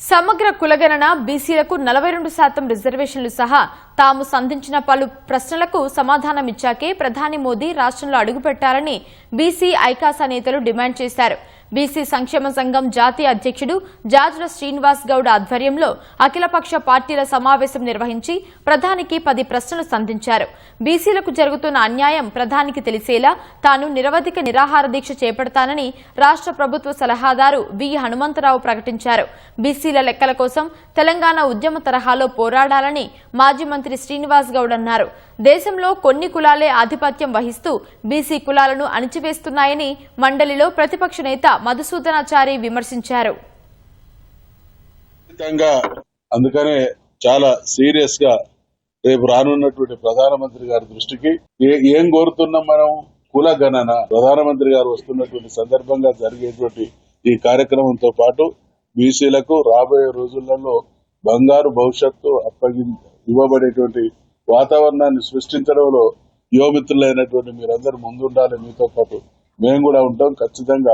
సమగ్ర కులగణన బీసీలకు 42% రిజర్వేషన్లు సహా తాము సంధించిన పలు ప్రశ్నలకు సమాధానమిచ్చాకే ప్రధాని మోదీ రాష్ట్రంలో అడుగుపెట్టారని బీసీ ఐకాసా నేతలు డిమాండ్ చేశారు. బీసీ సంక్షేమ సంఘం జాతీయ అధ్యక్షుడు జాజుల శ్రీనివాస్ గౌడ్ ఆధ్వర్యంలో అఖిలపక్ష పార్టీల సమావేశం నిర్వహించి ప్రధానికి 10 ప్రశ్నలు సంధించారు. బీసీలకు జరుగుతున్న అన్యాయం ప్రధానికి తెలిసేలా తాను నిరవధిక నిరాహార దీక్ష చేపడతానని రాష్ట్ర ప్రభుత్వ సలహాదారు వి హనుమంతరావు ప్రకటించారు. బీసీల లెక్కల కోసం తెలంగాణ ఉద్యమ తరహాలో పోరాడాలని మాజీ మంత్రి శ్రీనివాస్ గౌడ్ అన్నారు. దేశంలో కొన్ని కులాలే ఆధిపత్యం వహిస్తూ బీసీ కులాలను అణిచివేస్తున్నాయని మండలిలో ప్రతిపక్ష నేత మధుసూదనాచారి విమర్శించారు. అందుకనే చాలా సీరియస్ గా రేపు రానున్నటువంటి ప్రధానమంత్రి గారి దృష్టికి ఏం కోరుతున్నాం మనం, కుల గణన ప్రధానమంత్రి గారు వస్తున్నటువంటి సందర్భంగా జరిగేటువంటి ఈ కార్యక్రమంతో పాటు బీసీలకు రాబోయే రోజులలో బంగారు భవిష్యత్తు ఇవ్వబడేటువంటి వాతావరణాన్ని సృష్టించడంలో యువమిత్రులైనటువంటి మీరందరూ ముందుండాలి. మీతో పాటు మేము కూడా ఉంటాం. ఖచ్చితంగా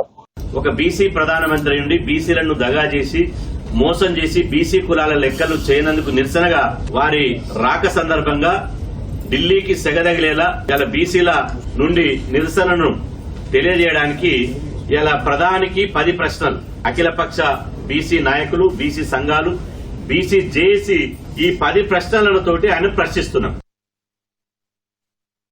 ఒక బీసీ ప్రధానమంత్రి ఉండి బీసీలను దగా చేసి మోసం చేసి బీసీ కులాల లెక్కలు చేయనందుకు నిరసనగా వారి రాక సందర్భంగా ఢిల్లీకి సెగదగిలేలా ఇలా బీసీల నుండి నిరసనను తెలియజేయడానికి ఇలా ప్రధానికి 10 ప్రశ్నలు అఖిలపక్ష బీసీ నాయకులు, బీసీ సంఘాలు, బీసీ జేఏసీ ఈ 10 ప్రశ్నలతోటి ఆయన ప్రశ్నిస్తున్నాం.